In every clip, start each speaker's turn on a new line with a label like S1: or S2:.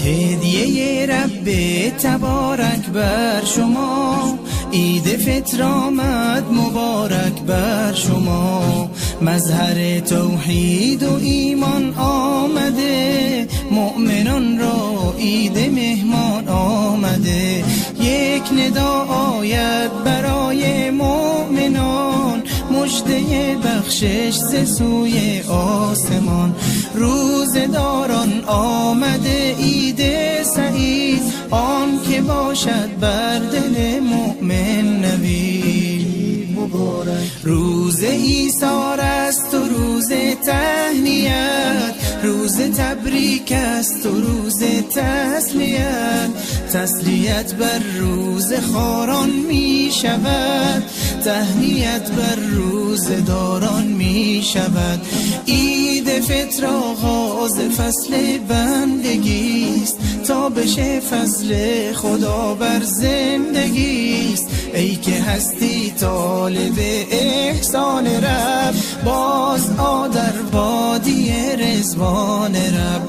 S1: هدیه رب تبارک بر شما، عید فطر آمد مبارک بر شما. مظهر توحید و ایمان آمده، مؤمنان را عید مهمان آمده. یک ندا آید برای مؤمنان، مژده بخشش ز سوی آسمان. روزداران آمده عید سعید، آن که باشد بر دل مؤمن نوید. روز ایثار است و روز تهنیت، روز تبریک است و روز تسلیت. تسلیت بر روز خاران می شود، تهنیت بر روز داران می شود. عید فطر آغاز فصل بندگیست، تا بشه فضل خدا بر زندگیست. ای که هستی طالب احسان رب، باز آ در وادی رضوان رب،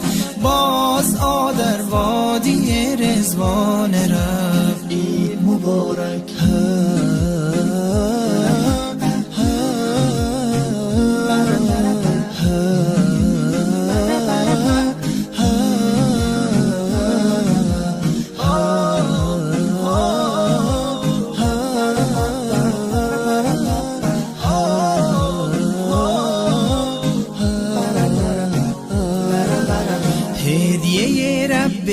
S1: باز آ در وادی رضوان رب. عید مبارک. هدیه رب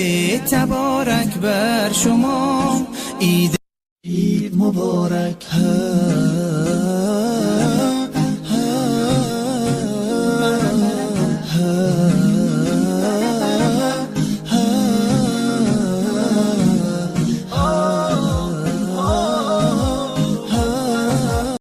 S1: تبارک بر شما، عید مبارک.